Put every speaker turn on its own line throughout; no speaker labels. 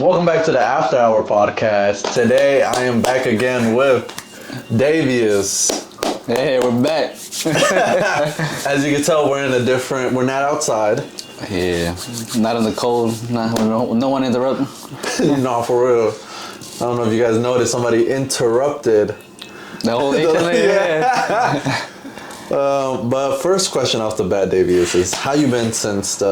Welcome back to the After Hour podcast. Today I am back again with Deyvis.
Hey, we're back.
As you can tell, we're not outside.
Yeah, not in the cold, no one interrupting.
No, for real. I don't know if you guys noticed, somebody interrupted.
The whole yeah.
But first question off the bat, Deyvis, is how you been since the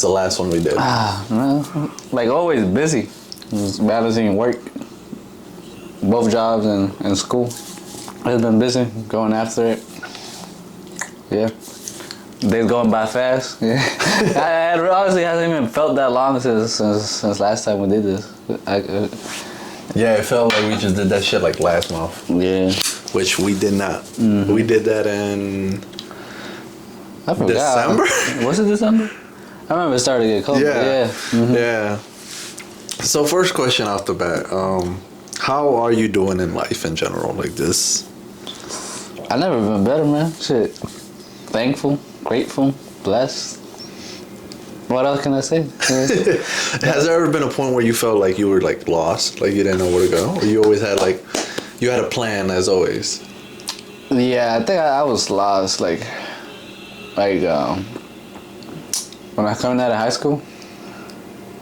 last one we did?
Man, like always busy. Just balancing work, both jobs and school. I've been busy, going after it. Yeah. Days going by fast. Yeah. I honestly hasn't even felt that long since last time we did this.
Yeah, it felt like we just did that shit like last month.
Yeah.
Which we did not.
Mm-hmm.
We did that in
I forgot.
December?
Was it December? I remember it started to get cold.
Yeah.
Mm-hmm.
Yeah. So first question off the bat, how are you doing in life in general like this?
I've never been better, man. Shit. Thankful, grateful, blessed. What else can I say?
Has there ever been a point where you felt like you were like lost, like you didn't know where to go? Or you always had you had a plan as always?
Yeah, I think I was lost. Like when I coming out of high school,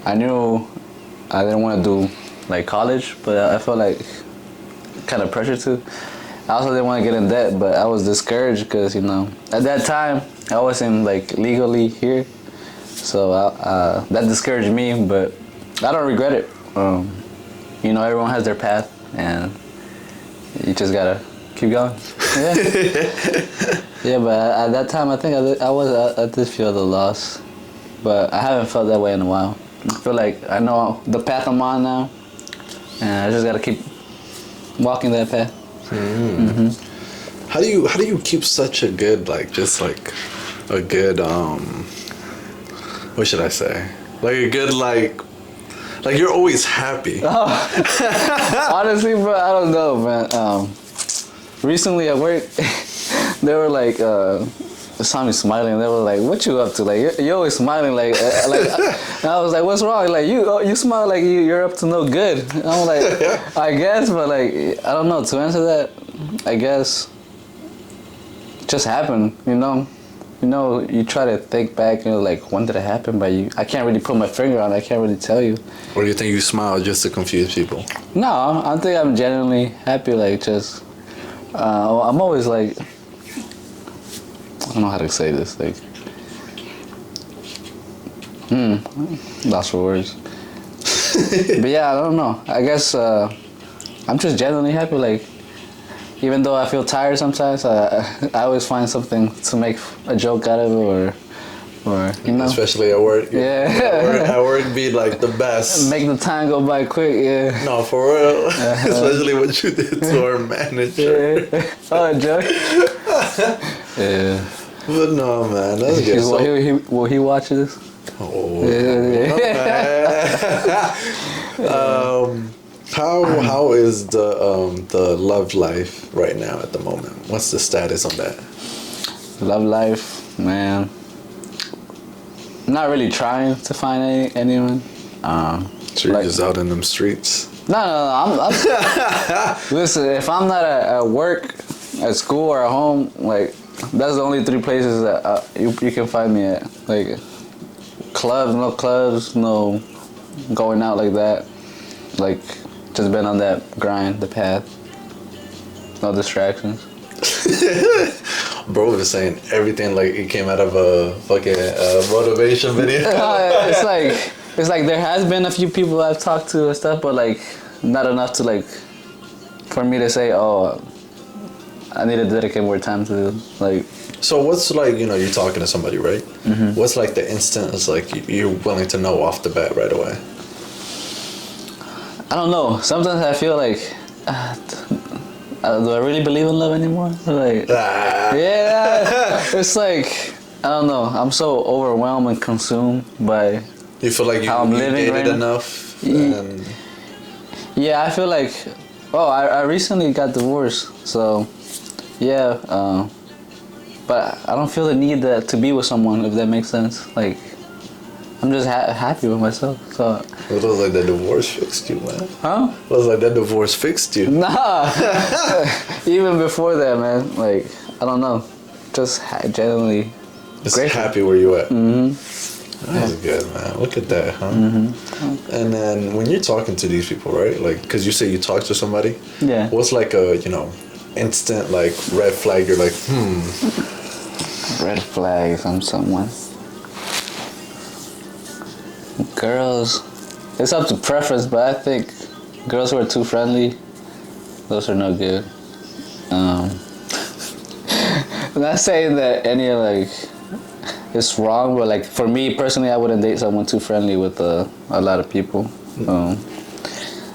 I knew I didn't want to do like college, but I felt like kind of pressure to. I also didn't want to get in debt, but I was discouraged because at that time I wasn't like legally here, so that discouraged me. But I don't regret it. Everyone has their path, and you just gotta keep going. Yeah. Yeah, but at that time I think I did feel the loss, but I haven't felt that way in a while. I feel like I know the path I'm on now, and I just gotta keep walking that path.
Mm-hmm. How do you keep such a good a good what should I say, like a good like you're always happy?
Honestly, bro, I don't know, man. Recently at work they were like saw me smiling. They were like, "What you up to? Like you're always smiling." Like and I was like, "What's wrong?" Like you smile like you're up to no good. And I'm like, I guess, but like I don't know. To answer that, I guess it just happened. You try to think back. Like when did it happen? But I can't really put my finger on it. I can't really tell you.
Or do you think you smile just to confuse people?
No, I think I'm genuinely happy. Like just, I'm always like. I don't know how to say this, lost for words. But yeah, I don't know. I guess I'm just genuinely happy. Like, even though I feel tired sometimes, I always find something to make a joke out of it, or
Especially at work.
Yeah.
At work be like the best.
Make the time go by quick. Yeah.
No, for real. Especially what you did to our manager.
Yeah. Oh, joke. Yeah.
But no, man, that's good.
Will he watch this?
Oh,
Yeah.
How is the love life right now at the moment? What's the status on that?
Love life, man. I'm not really trying to find anyone.
So you're just out in them streets?
No. I'm listen, if I'm not at work, at school, or at home, like that's the only three places that you can find me at. Like clubs, no going out like that. Like just been on that grind, the path. No distractions.
Bro was saying everything like it came out of a fucking motivation video.
It's like there has been a few people I've talked to and stuff, but like not enough to like for me to say, oh, I need to dedicate more time to like.
So what's like, you're talking to somebody, right?
Mm-hmm.
What's like the instant is like you're willing to know off the bat right away?
I don't know. Sometimes I feel like, do I really believe in love anymore? Like, yeah, it's like, I don't know. I'm so overwhelmed and consumed by
you feel like
how I'm
you
living
dated
right
enough?
Yeah, I feel like, I recently got divorced, so yeah, but I don't feel the need to be with someone, if that makes sense. Like, I'm just happy with myself. So.
It was like that divorce fixed you, man.
Huh?
It was like that divorce fixed you.
Nah. Even before that, man. Like, I don't know. Just genuinely
Just
grateful.
happy where you at.
Mm-hmm.
That's good, man. Look at that, huh?
Mm-hmm.
And then when you're talking to these people, right? Like, because you say you talk to somebody.
Yeah.
What's like a, instant, like, red flag? You're like,
Red flag from someone. Girls, it's up to preference, but I think girls who are too friendly, those are no good. I'm not saying that any like it's wrong, but like for me personally, I wouldn't date someone too friendly with a lot of people.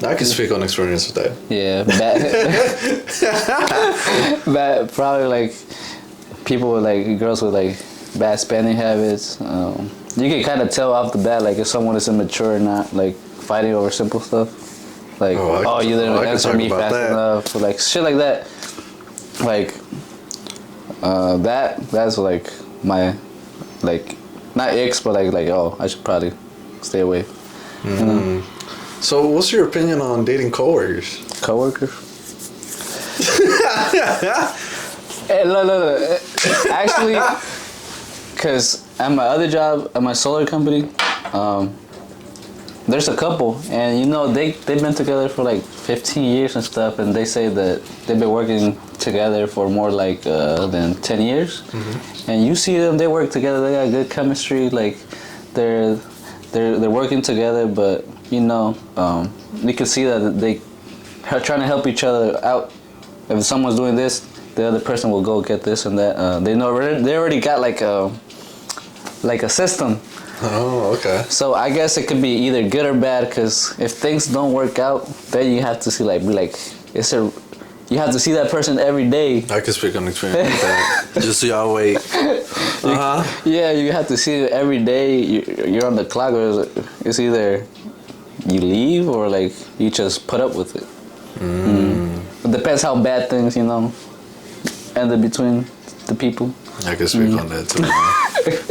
I can speak on experience with that.
Yeah, bad, probably like people with like girls with like bad spending habits. You can kind of tell off the bat like if someone is immature or not, like fighting over simple stuff. Like, you didn't answer me fast enough, or like shit like that. Like, that's like my, like, not icks, but like I should probably stay away.
Mm. So, what's your opinion on dating coworkers?
Coworkers? Hey, look. Actually, because at my other job, at my solar company, there's a couple, and they've been together for like 15 years and stuff, and they say that they've been working together for more like than 10 years. Mm-hmm. And you see them, they work together, they got good chemistry, like they're working together, but you can see that they are trying to help each other out. If someone's doing this, the other person will go get this and that. They already got like a system.
Oh, okay.
So I guess it could be either good or bad, because if things don't work out, then you have to see you have to see that person every day.
I can speak on experience with that. Just so y'all wait.
Yeah, you have to see it every day. You're on the clock, or it's either you leave or like you just put up with it. It depends how bad things ended between the people.
I can speak on that too.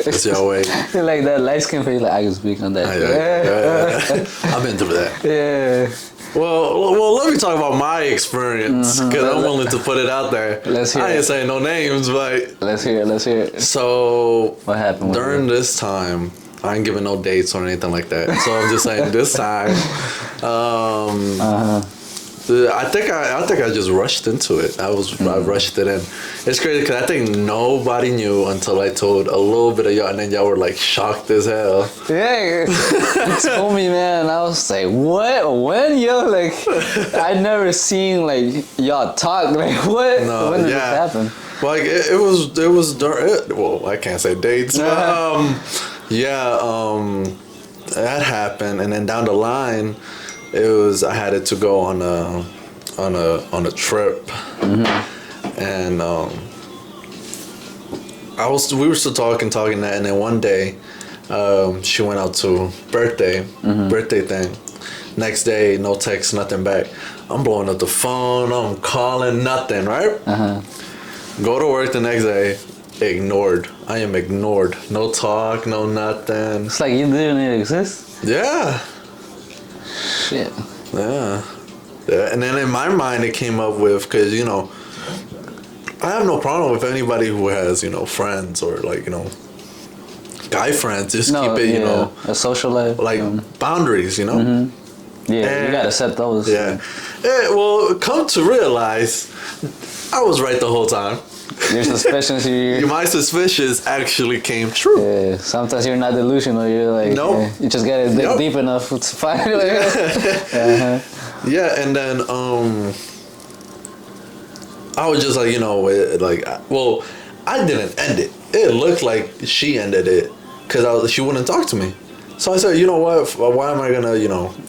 Just y'all wait.
Like that light skin face, like I can speak on that.
Yeah. I've been through that.
Yeah.
Well, let me talk about my experience, because I'm willing to put it out there.
Let's hear
I ain't
it.
saying no names, but
Let's hear it.
So
What happened?
during this time, I ain't giving no dates or anything like that. So I'm just saying this time. I think I just rushed into it. I rushed it in. It's crazy because I think nobody knew until I told a little bit of y'all, and then y'all were like shocked as hell.
Yeah, you told me, man. I was like, what? When, yo? Like, I never seen like y'all talk. Like, what?
No,
when did this happen?
Like it was during. Well, I can't say dates. But, that happened, and then down the line, I had it to go on a trip, and we were still talking that, and then one day, she went out to birthday thing. Next day, no text, nothing back. I'm blowing up the phone. I'm calling, nothing. Right. Go to work the next day. Ignored. I am ignored. No talk, no nothing.
It's like you didn't even exist.
Yeah.
Shit.
Yeah. And then in my mind, it came up with, because, I have no problem with anybody who has, friends or like, guy friends. Just keep it,
a social life.
like boundaries,
Yeah, you gotta set those.
Yeah. Well, come to realize, I was right the whole time.
Your suspicions,
My suspicions actually came true.
Yeah, sometimes you're not delusional. You're like,
Nope.
You just gotta dig deep enough to find it.
Yeah, and then I was just like, I didn't end it. It looked like she ended it because she wouldn't talk to me. So I said, you know what? Why am I gonna,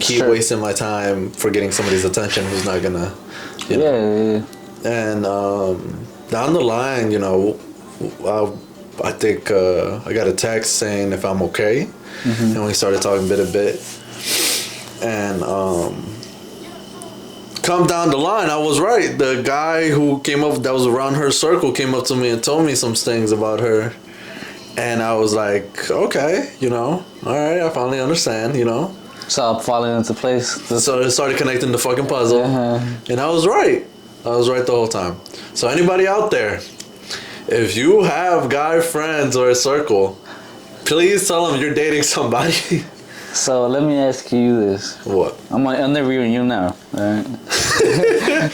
keep wasting my time for getting somebody's attention who's not gonna,
Yeah.
And down the line, I think I got a text saying if I'm okay, and we started talking bit a bit, and come down the line, I was right. The guy who came up that was around her circle came up to me and told me some things about her, And I was like, okay, all right, I finally understand,
So I'm falling into place.
So it started connecting the fucking puzzle. And I was right. I was right the whole time. So anybody out there, if you have guy friends or a circle, please tell them you're dating somebody.
So let me ask you this.
What?
I'm interviewing you now, alright?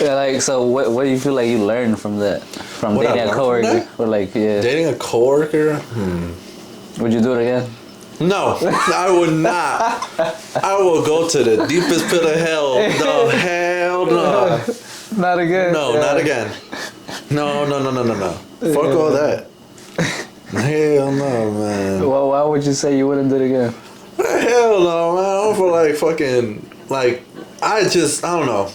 Like, so what do you feel like you learned from that? From
What
dating a coworker? Or like, yeah.
Dating a coworker?
Would you do it again?
No, I would not. I will go to the deepest pit of hell. No, hell no.
Not again?
No, not again. No. Fuck all that. Hell no, man.
Well, why would you say you wouldn't do it again?
Hell no, man. I don't feel like fucking, I don't know.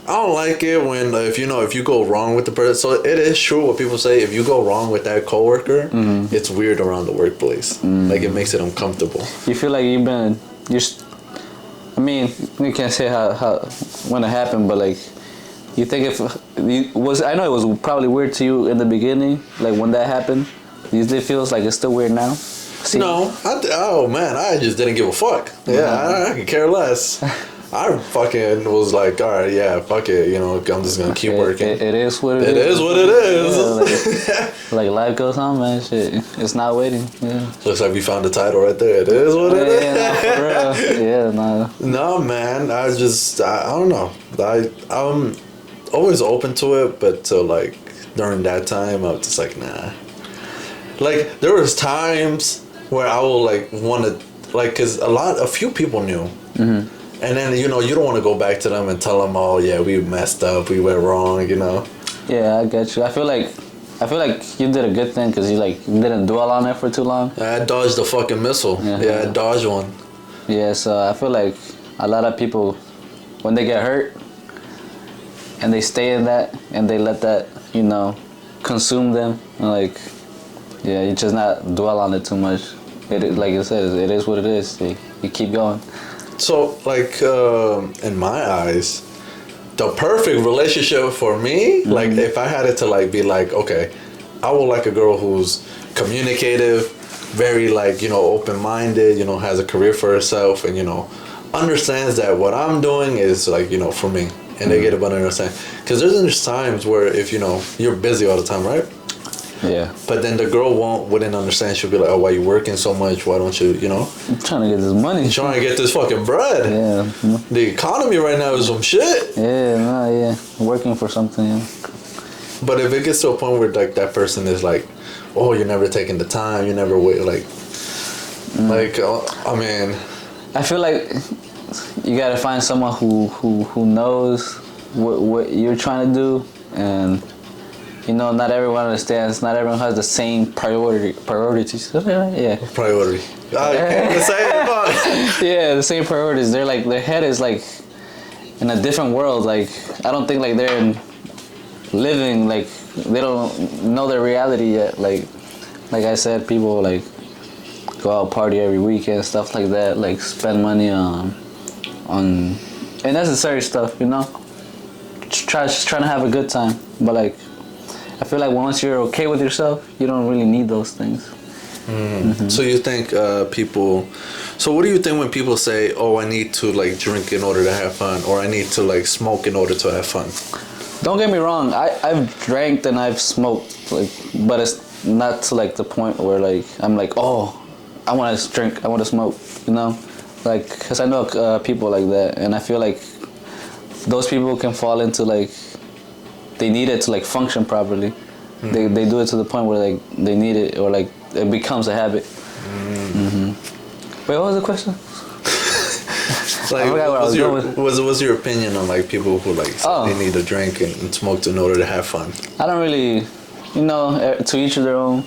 I don't like it when, if you go wrong with the person. So it is true what people say. If you go wrong with that coworker, it's weird around the workplace. Like, it makes it uncomfortable.
You feel like I mean, you can't say how when it happened, but like, you think I know it was probably weird to you in the beginning, like when that happened. Do you think it feels like it's still weird now?
No, I just didn't give a fuck. Yeah, I could care less. I fucking was like, all right, yeah, fuck it. I'm just gonna keep working.
It is what it is.
It is what it is.
Yeah, like life goes on, man. Shit, it's not waiting. Yeah.
Looks like we found the title right there. It is what it is.
Yeah, for real. Yeah, no.
No, man. I don't know. I'm always open to it, but during that time, I was just like, nah. Like, there was times where I will want to, cause a few people knew. And then, you don't want to go back to them and tell them, oh, yeah, we messed up, we went wrong,
Yeah, I get you. I feel like you did a good thing because you didn't dwell on it for too long.
I dodged the fucking missile. Yeah, I dodged one.
Yeah, so I feel like a lot of people, when they get hurt and they stay in that and they let that, consume them, you just not dwell on it too much. It, like it says, it is what it is. You keep going.
So, in my eyes, the perfect relationship for me, if I had it to be okay, I would like a girl who's communicative, very open-minded, has a career for herself, and understands that what I'm doing is for me, and they get a better understanding. Because there's times where if you're busy all the time, right?
Yeah.
But then the girl wouldn't understand. She'll be like, oh, why you working so much? Why don't you,
I'm trying to get this money.
You're trying to get this fucking bread.
Yeah.
The economy right now is some shit.
Yeah. Working for something, yeah.
But if it gets to a point where that person is like, oh, you're never taking the time, you never wait, I mean. I
feel like you gotta find someone who knows what you're trying to do, and not everyone understands. Not everyone has the same priorities. Yeah.
Priority. The same.
Yeah, the same priorities. They're their head is in a different world. I don't think they're living. They don't know their reality yet. Like I said, people go out party every weekend, stuff like that. Spend money on unnecessary stuff. Just trying to have a good time, but I feel like once you're okay with yourself, you don't really need those things.
So you think people... So what do you think when people say, oh, I need to drink in order to have fun, or I need to smoke in order to have fun?
Don't get me wrong. I've drank and I've smoked, but it's not to the point where I'm oh, I want to drink, I want to smoke, because I know people like that, and I feel like those people can fall into they need it to function properly. They do it to the point where they need it, or it becomes a habit. Wait, what was the question? I forgot where I was going with.
What's your opinion on people who they need to drink and smoke in order to have fun?
I don't really, to each of their own.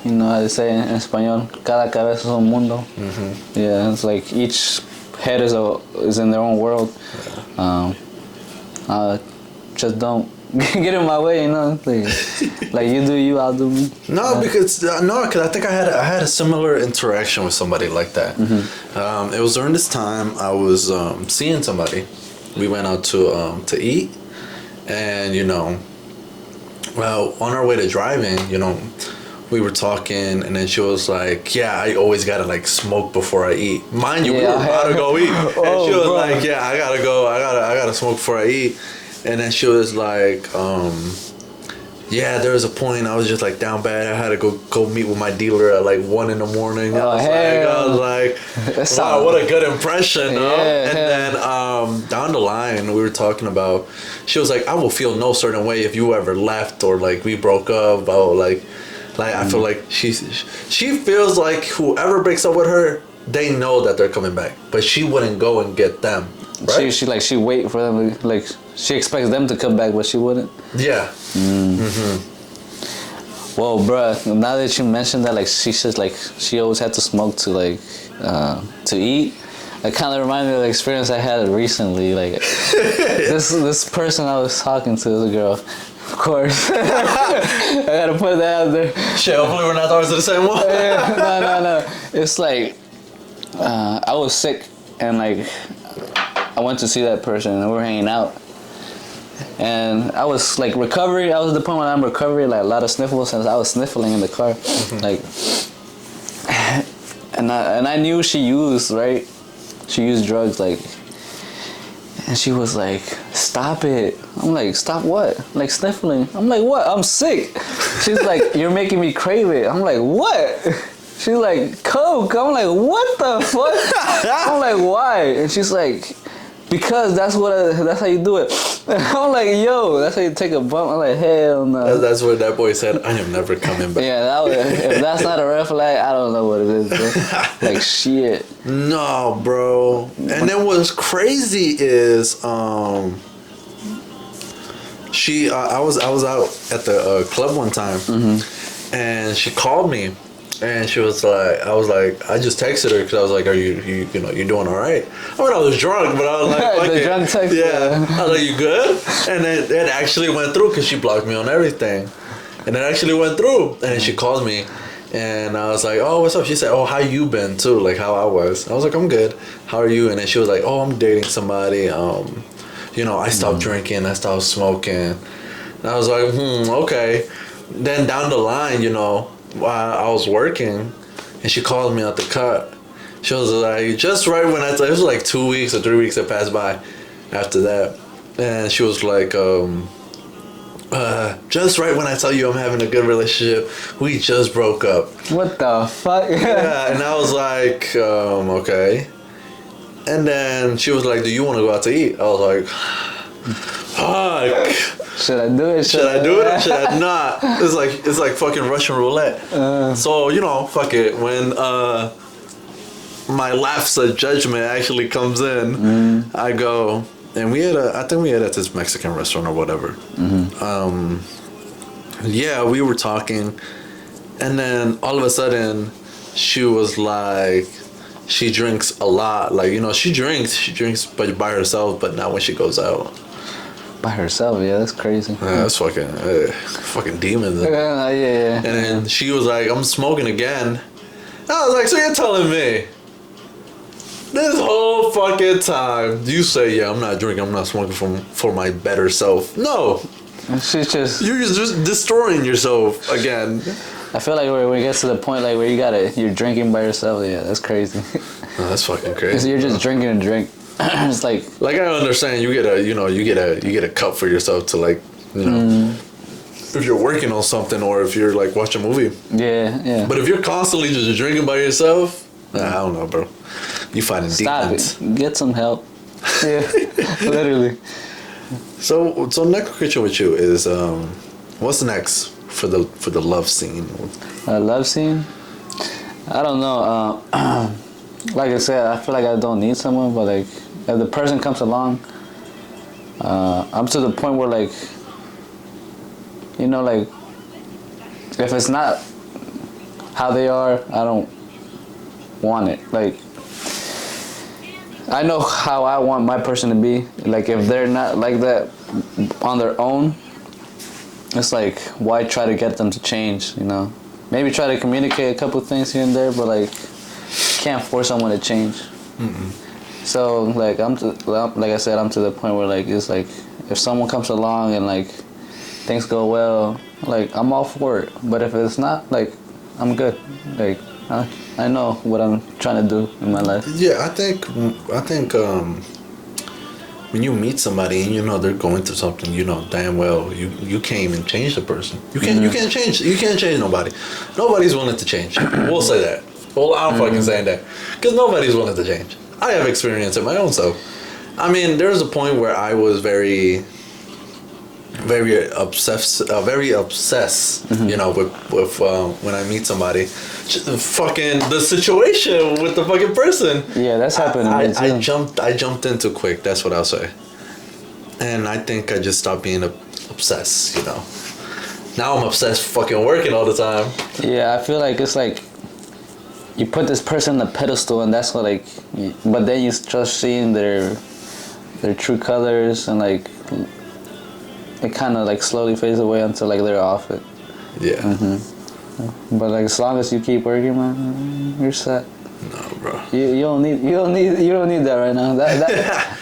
As they say in Español, cada cabeza es un mundo. Yeah, it's each head is in their own world. Just don't get in my way, you do you, I'll do me.
No, because I think I had a similar interaction with somebody like that. It was during this time I was seeing somebody. We went out to eat, and well, on our way to driving, we were talking, and then she was like, "Yeah, I always gotta like smoke before I eat." Mind you, we were about to go eat, and she was like, "Yeah, I gotta go. I gotta smoke before I eat." And then she was like, "Yeah, there was a point I was just like down bad. I had to go meet with my dealer at like 1 a.m." I was like, wow, what a good impression, no? And then down the line, we were talking about. She was like, "I will feel no certain way if you ever left or like we broke up." Like I feel like she feels like whoever breaks up with her, they know that they're coming back, but she wouldn't go and get them. Right?
She wait for them to, like, she expects them to come back, but she wouldn't.
Yeah.
Well, bruh, now that you mentioned that, like, she says like she always had to smoke to like to eat. It kind of reminded me of the experience I had recently. Like this person I was talking to is a girl. Of course. I gotta put that out there.
Shit, hopefully we're not always the same one.
No. It's like I was sick and like I went to see that person and we were hanging out. And I was like recovery. I was at the point when I'm recovery, like a lot of sniffles, since I was sniffling in the car, like. And I knew she used, right? She used drugs, like. And she was like, "Stop it." I'm like, "Stop what?" Like sniffling. I'm like, "What? I'm sick." She's like, "You're making me crave it." I'm like, "What?" She's like, "Coke." I'm like, "What the fuck?" I'm like, "Why?" And she's like, "Because that's how you do it." I'm like, "Yo, that's how you take a bump." I'm like, "Hell no."
That's what that boy said. "I am never coming back."
Yeah, if that's not a red flag, I don't know what it is, bro. Like shit.
No, bro. And then what's crazy is I was out at the club one time, and she called me. And she was like, I just texted her because I was like, "Are you doing all right?" I mean, I was drunk, but I was like,
the drunk text.
Yeah. I was like, "You good?" And then it actually went through because she blocked me on everything. And it actually went through. And then she called me. And I was like, "Oh, what's up?" She said, "Oh, how you been too?" Like how I was. I was like, "I'm good. How are you?" And then she was like, "Oh, I'm dating somebody. I stopped drinking. I stopped smoking." And I was like, okay. Then down the line, while I was working, and she called me out the cut. She was like, just right when it was like 2 weeks or 3 weeks that passed by after that, and she was like, just right when I tell you I'm having a good relationship, we just broke up.
What the fuck?
Yeah, and I was like, okay. And then she was like, "Do you want to go out to eat?" I was like, fuck.
Should I do it?
Should I do it? Should I not? It's like fucking Russian roulette. So fuck it. When my lapse of judgment actually comes in, I go, and I think we had at this Mexican restaurant or whatever. Yeah, we were talking, and then all of a sudden, she was like, she drinks a lot. Like she drinks, but by herself, but not when she goes out.
By herself, yeah, that's crazy.
Yeah, that's fucking demons.
Yeah.
And then she was like, "I'm smoking again." I was like, "So you're telling me this whole fucking time you say, yeah, I'm not drinking, I'm not smoking for my better self"? No,
she's
you're just destroying yourself again.
I feel like when it gets to the point like where you're drinking by yourself, yeah, that's crazy.
No, that's fucking crazy.
You're just drinking a drink. It's like
I understand you get a cup for yourself to like if you're working on something or if you're like watching a movie.
Yeah.
But if you're constantly just drinking by yourself, I don't know, bro. You finding demons.
Stop it. Get some help. Yeah, literally.
So next question with you is what's next for the love scene?
A love scene? I don't know. Like I said, I feel like I don't need someone, but like if the person comes along, I'm to the point where like, like if it's not how they are, I don't want it. Like I know how I want my person to be. Like if they're not like that on their own, it's like why try to get them to change? Maybe try to communicate a couple things here and there, but like can't force someone to change. So like like I said, I'm to the point where like it's like if someone comes along and like things go well, like I'm all for it. But if it's not, like I'm good. Like I know what I'm trying to do in my life.
Yeah, I think when you meet somebody and you know they're going through something, you know damn well you can't even change the person. You can't change nobody. Nobody's willing to change. We'll say that. Well, I'm fucking saying that because nobody's willing to change. I have experience in my own self. I mean, there was a point where I was very obsessed, you know, with when I meet somebody, fucking the situation with the fucking person.
Yeah, that's happened to me too.
I jumped in too quick. That's what I'll say. And I think I just stopped being obsessed. You know, now I'm obsessed fucking working all the time.
Yeah, I feel like it's like you put this person on a pedestal, and that's what like, but then you start seeing their true colors, and like it kind of like slowly fades away until like they're off it.
Yeah.
But like as long as you keep working, man, you're set.
No, bro.
You don't need that right now. That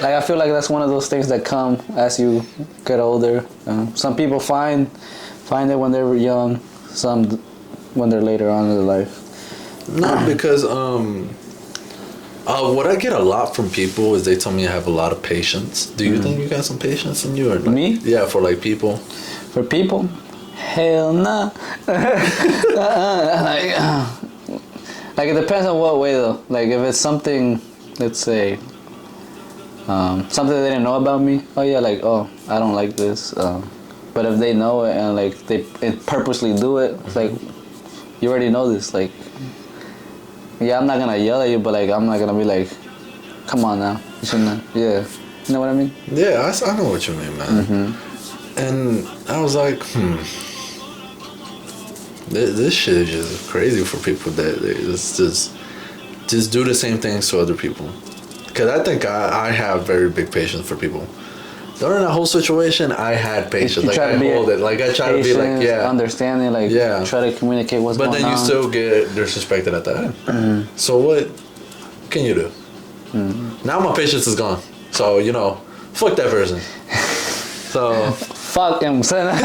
like I feel like that's one of those things that come as you get older. Some people find it when they're young. Some when they're later on in their life.
No, because what I get a lot from people is they tell me I have a lot of patience. Do you think you got some patience in you? Or like,
me?
Yeah, for like people.
For people? Hell nah. Like it depends on what way though. Like if it's something, let's say, something they didn't know about me. Oh yeah, like I don't like this. But if they know it and like they purposely do it, it's like you already know this. Like yeah, I'm not gonna yell at you, but like I'm not gonna be like, come on now, you shouldn't. Yeah, you know what I mean?
Yeah, I know what you mean, man. And I was like, this shit is just crazy for people that they just do the same things to other people. Because I think I have very big patience for people. During that whole situation, I had patience. Like I hold it. Like I try to be like, yeah,
understanding. Like try to communicate what's going on.
But then you still get disrespected at the end. So what can you do? Now my patience is gone. So you know, fuck that person. So
fuck him, son.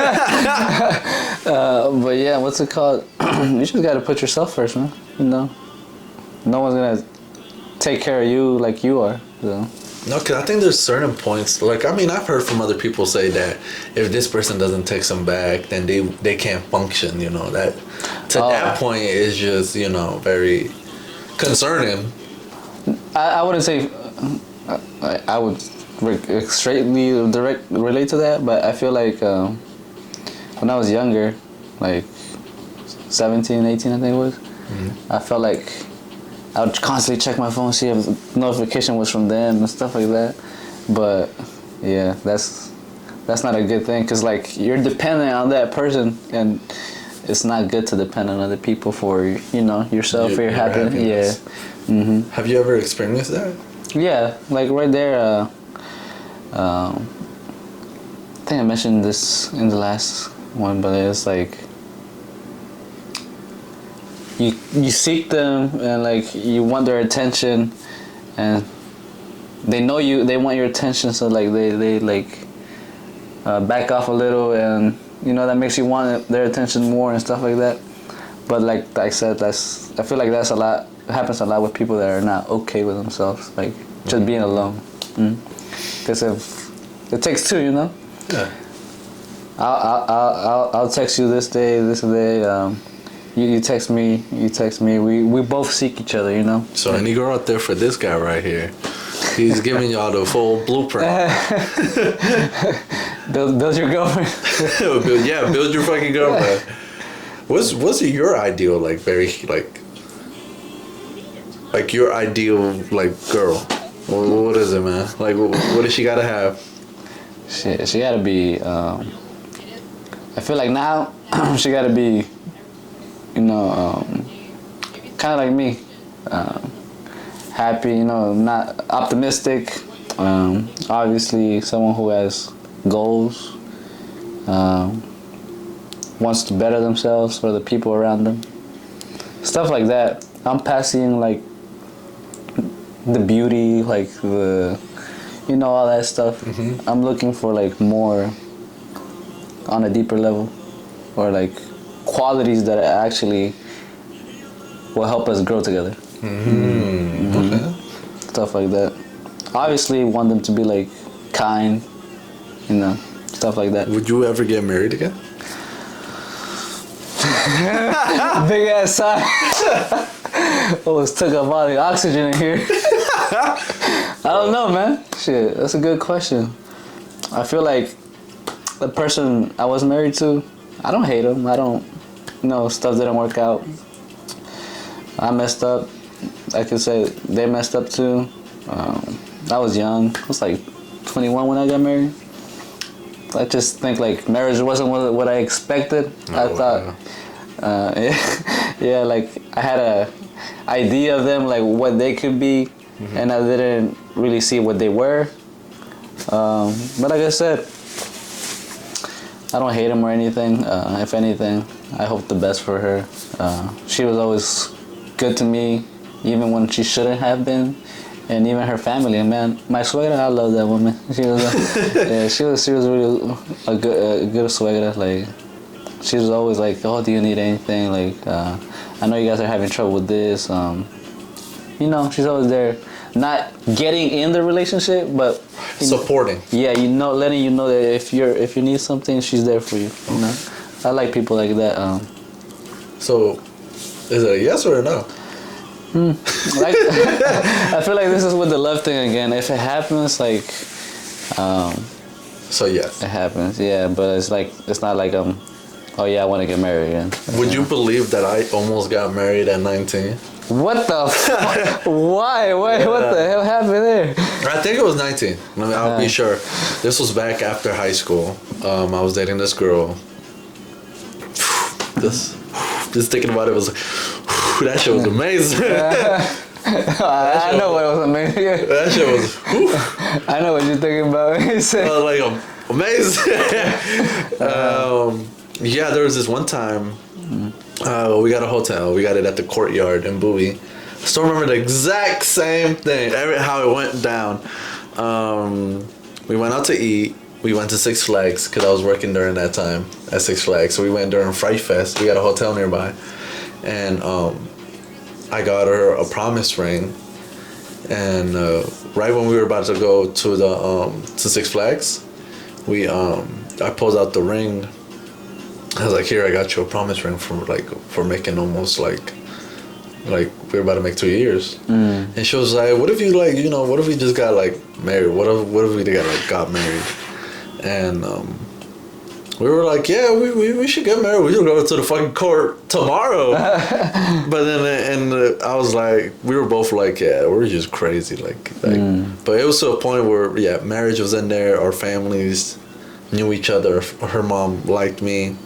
But yeah, what's it called? You just gotta put yourself first, man. You know, no one's gonna take care of you like you are. So.
No, because I think there's certain points. Like, I mean, I've heard from other people say that if this person doesn't text them back, then they can't function. You know that that point is just very concerning.
I wouldn't say I would straightly relate to that, but I feel like when I was younger, like 17, 18, I think it was, I felt like I would constantly check my phone, see if the notification was from them and stuff like that. But yeah, that's not a good thing, because like you're dependent on that person, and it's not good to depend on other people for yourself, for your happiness. Yeah.
Have you ever experienced that?
Yeah, like right there. I think I mentioned this in the last one, but it's like you seek them and like you want their attention, and they know they want your attention, so like they like back off a little, and that makes you want their attention more and stuff like that. But like I said, I feel like that's it happens a lot with people that are not okay with themselves, like just being alone. Because if it takes two,
Yeah.
I'll text you this day. You text me. We both seek each other,
So any girl out there for this guy right here, he's giving y'all the full blueprint.
Build your girlfriend.
build your fucking girlfriend. What's your ideal, like, very like your ideal, like, girl? What is it, man? Like, what does she gotta have?
She gotta be. I feel like now she gotta be, kind of like me, happy. Not optimistic. Obviously, someone who has goals. Wants to better themselves for the people around them. Stuff like that. I'm passing like the beauty, like the, all that stuff. I'm looking for like more on a deeper level, or like qualities that actually will help us grow together.
Okay.
Stuff like that. Obviously, want them to be like kind, stuff like that.
Would you ever get married again?
Big ass sigh. Almost took up all the oxygen in here. I don't know, man. Shit, that's a good question. I feel like the person I was married to, I don't hate him. I don't, stuff didn't work out. I messed up. I could say they messed up too. I was young. I was like 21 when I got married. I just think like marriage wasn't what I expected. I thought, yeah, like I had a idea of them, like what they could be, and I didn't really see what they were. But like I said, I don't hate him or anything. If anything, I hope the best for her. She was always good to me, even when she shouldn't have been. And even her family, man. My suegra, I love that woman. She was, she was really a good suegra. Like, she was always like, "Oh, do you need anything? Like, I know you guys are having trouble with this." She's always there, not getting in the relationship, but
supporting.
Yeah, letting you know that if you need something, she's there for you. I like people like that.
So, is it a yes or a no?
Like, I feel like this is with the love thing again. If it happens, like,
so yes,
it happens. Yeah, but it's not like oh yeah, I want to get married again.
Would you believe that I almost got married at 19?
What the fuck? Why? What the hell happened there?
I think it was 19. I'll be sure. This was back after high school. I was dating this girl. Just thinking about it was like, that shit was amazing.
I know what was amazing.
That shit was.
I know what you're thinking about.
It was like amazing. Yeah, there was this one time. We got a hotel. We got it at the Courtyard in Bowie. I still remember the exact same thing. How it went down. We went out to eat. We went to Six Flags because I was working during that time at Six Flags. So we went during Fright Fest. We got a hotel nearby. And I got her a promise ring. And right when we were about to go to the to Six Flags, I pulled out the ring. I was like, "Here, I got you a promise ring for making almost like we were about to make 2 years." And she was like, "What if you what if we just got married? What if we got married?" And we were like, "Yeah, we should get married. We should go to the fucking court tomorrow." But then I was like, we were both like, "Yeah, we're just crazy." But it was to a point where marriage was in there. Our families knew each other. Her mom liked me.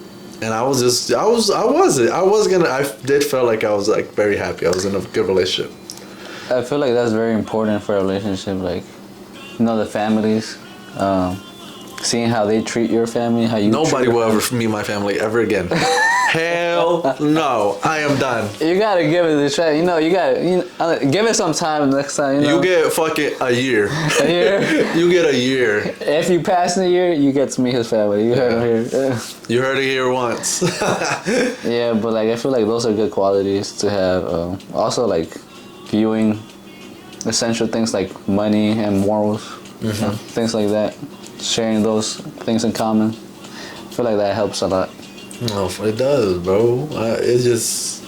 And I did feel like I was very happy. I was in a good relationship.
I feel like that's very important for a relationship. Like, the families, seeing how they treat your family, how you.
Nobody will ever meet my family ever again. Hell no, I am done.
You gotta give it a try. You gotta give it some time next time.
You get fucking a year.
A year.
You get a year.
If you pass the year, you get to meet his family. You heard it here.
You heard it here once.
Yeah, but I feel like those are good qualities to have. Also, viewing essential things like money and morals, things like that. Sharing those things in common. I feel like that helps a lot.
No, it does, bro. It just,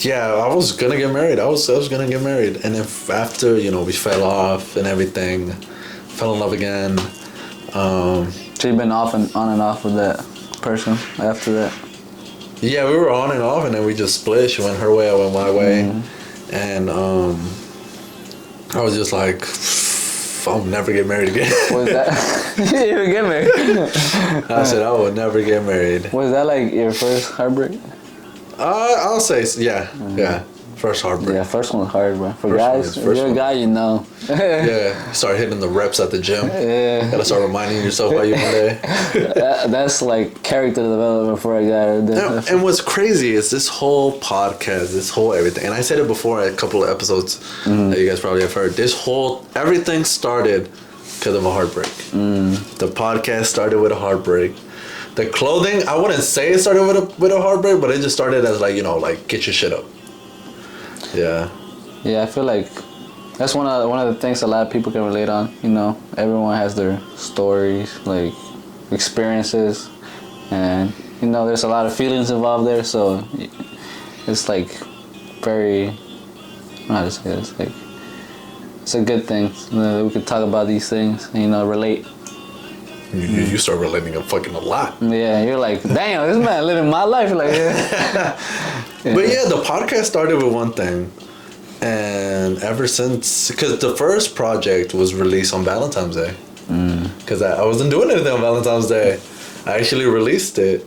I was gonna get married. I was gonna get married, and if after we fell off and everything, fell in love again.
So you've been on and off with that person after that?
Yeah, we were on and off, and then we just split. She went her way, I went my way, and I was just like, I'll never get married again.
Was that? You didn't even get married.
I said I will never get married.
Was that your first heartbreak?
I'll say yeah. First heartbreak.
Yeah, first one's hard, bro. For guys, if you're a guy,
Yeah, start hitting the reps at the gym.
Yeah.
Gotta start reminding yourself why you one day.
That's character development for a guy.
And what's crazy is this whole podcast, this whole everything. And I said it before a couple of episodes that you guys probably have heard. Everything started because of a heartbreak. The podcast started with a heartbreak. the clothing, I wouldn't say it started with a heartbreak, but it just started as like, like get your shit up. Yeah.
Yeah, I feel like that's one of the things a lot of people can relate on. Everyone has their stories, like experiences, and there's a lot of feelings involved there. So it's like very, I don't know how to say this, like it's a good thing that we could talk about these things, and, relate.
You start relating a lot.
Yeah, you're like, damn, this man living my life. Like, yeah.
But yeah, the podcast started with one thing. And ever since, because the first project was released on Valentine's Day. Because I wasn't doing anything on Valentine's Day. I actually released it.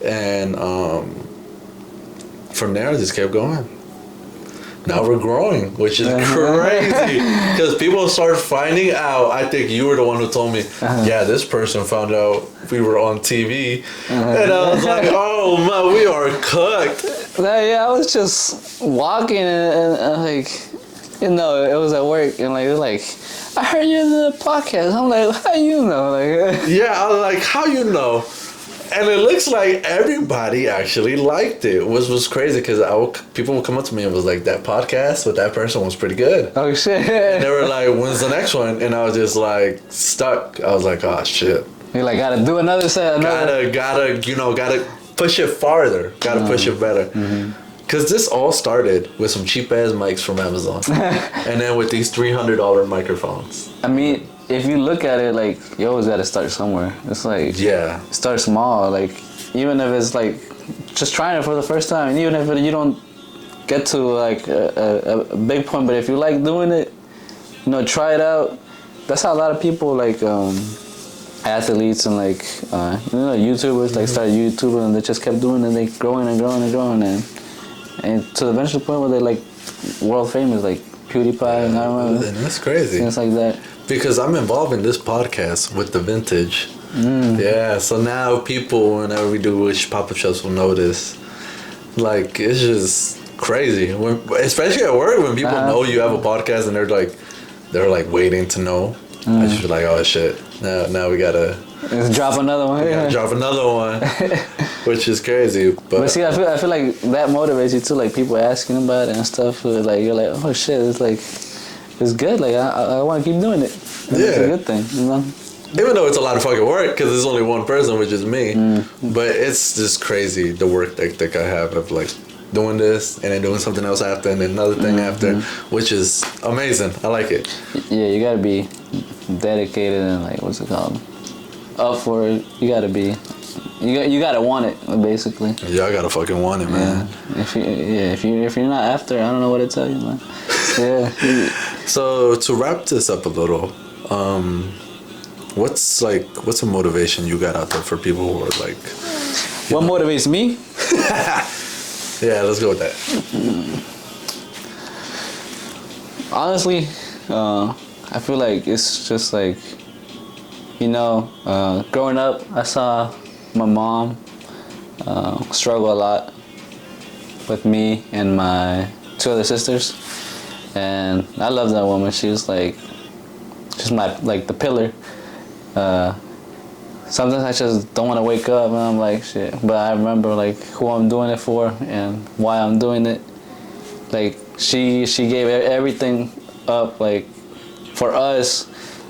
And from there, I just kept going. Now we're growing, which is crazy. Because people start finding out. I think you were the one who told me, yeah, this person found out we were on TV. And I was like, oh man, we are cooked.
Yeah, I was just walking and like, it was at work and like, it was like, I heard you in the podcast. I'm like, how you know? Like,
yeah, I was like, how you know? And it looks like everybody actually liked it, which was crazy because people would come up to me and was like, that podcast with that person was pretty good.
Oh shit!
And they were like, when's the next one? And I was just like stuck. I was like, oh shit.
You're like, gotta do another set.
Gotta push it farther. Gotta push it better. Because this all started with some cheap ass mics from Amazon, and then with these $300 microphones.
I mean, if you look at it, like, you always gotta start somewhere. It's like, start small. Like, even if it's like just trying it for the first time, and even if you don't get to like a big point, but if you like doing it, try it out. That's how a lot of people like athletes and like YouTubers like started YouTubing and they just kept doing it. And they growing and growing and growing and to the eventual point where they like world famous, like PewDiePie and I remember.
That's crazy.
Things like that.
Because I'm involved in this podcast with the vintage. Yeah, so now people, whenever we do which pop-up shows, will notice. Like, it's just crazy. Especially at work, when people know you have a podcast and they're like waiting to know. I just feel like, oh shit, now we gotta...
Let's drop another one.
Drop another one, which is crazy. But
see, I feel like that motivates you too. Like people asking about it and stuff. Like you're like, oh shit, it's like, it's good. Like I want to keep doing it. And it's a good thing,
Even though it's a lot of fucking work because there's only one person, which is me. But it's just crazy the work ethic I have of like doing this and then doing something else after and then another thing after, which is amazing. I like it.
Yeah, you gotta be dedicated and like what's it called? Up for it. You gotta be. You gotta want it basically.
Yeah, I gotta fucking want it, man.
Yeah. If you're not after, I don't know what to tell you, man. Yeah.
So to wrap this up a little, what's a motivation you got out there for people who are like?
What motivates me?
Yeah, let's go with that.
Honestly, I feel like it's just like, growing up, I saw my mom struggle a lot with me and my two other sisters, and I love that woman. She was like, just my like the pillar. Sometimes I just don't want to wake up and I'm like shit, but I remember like who I'm doing it for and why I'm doing it. Like she gave everything up like for us,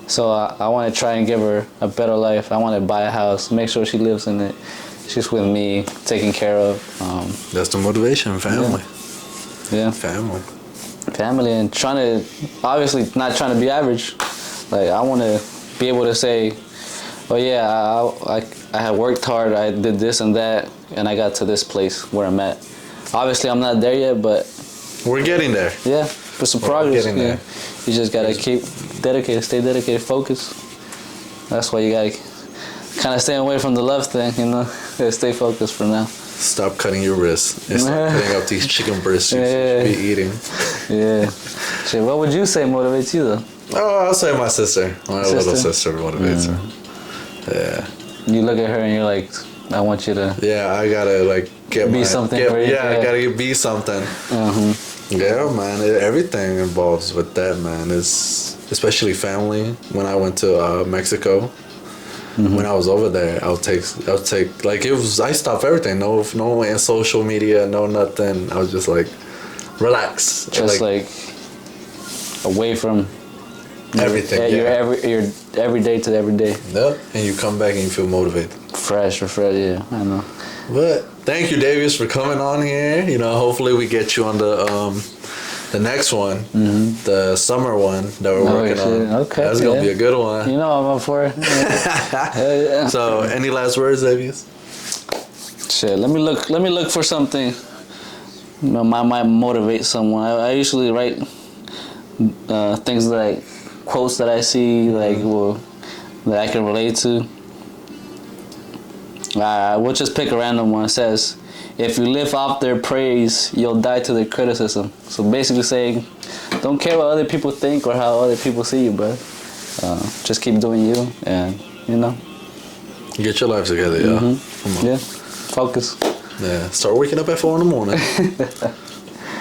so I want to try and give her a better life. I want to buy a house, make sure she lives in it. She's with me, taken care of.
That's the motivation, family.
Yeah. Family, and obviously not trying to be average. Like I want to be able to say, oh yeah, I have worked hard, I did this and that, and I got to this place where I'm at. Obviously I'm not there yet, but
we're getting there.
Yeah, for some progress. Getting there. You just gotta keep dedicated, stay dedicated, focus. That's why you gotta kind of stay away from the love thing, stay focused for now.
Stop cutting your wrists and stop cutting out these chicken breasts you should be eating.
Yeah. Shit, what would you say motivates you though?
Oh, I'll say my sister. My little sister motivates her. Yeah.
You look at her and you're like, I want you to.
Yeah, I gotta like
be something for you.
Yeah, I gotta be something. Yeah, man. Everything involves with that, man. It's especially family. When I went to Mexico, when I was over there, I'll take like it was. I stopped everything. No social media, no nothing. I was just like, relax.
Just like away from
everything.
Your everyday to everyday.
Yep. And you come back and you feel motivated.
Fresh. Yeah, I know.
But thank you, Deyvis, for coming on here. You know, hopefully we get you on the next one, the summer one that we're working on.
Okay,
that's gonna be a good one.
You know I'm up for it. Yeah.
So, any last words, Deyvis?
Shit, let me look for something. You know, might motivate someone. I usually write things like quotes that I see, like that I can relate to. We'll just pick a random one. It says, "If you live off their praise, you'll die to their criticism." So basically saying, don't care what other people think or how other people see you, bro. Just keep doing you, and you know.
Get your life together, y'all. Come on.
Yeah, focus.
Yeah, start waking up at 4 a.m.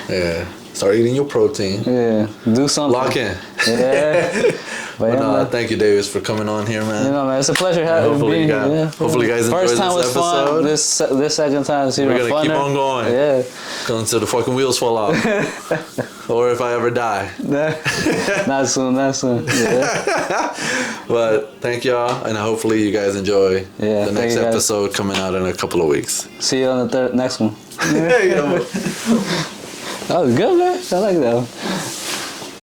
Yeah, start eating your protein.
Yeah, do something.
Lock in.
Yeah.
But no, thank you, Deyvis, for coming on here, man.
You know, man, it's a pleasure being here. Yeah.
Hopefully, you guys enjoyed this episode.
First time was fun. This second time is even funner.
We're gonna keep on going.
Yeah.
Until the fucking wheels fall off, or if I ever die.
Not soon. Yeah.
But thank y'all, and hopefully you guys enjoy the next episode coming out in a couple of weeks.
See you on the next one. That was good, man. I like that one.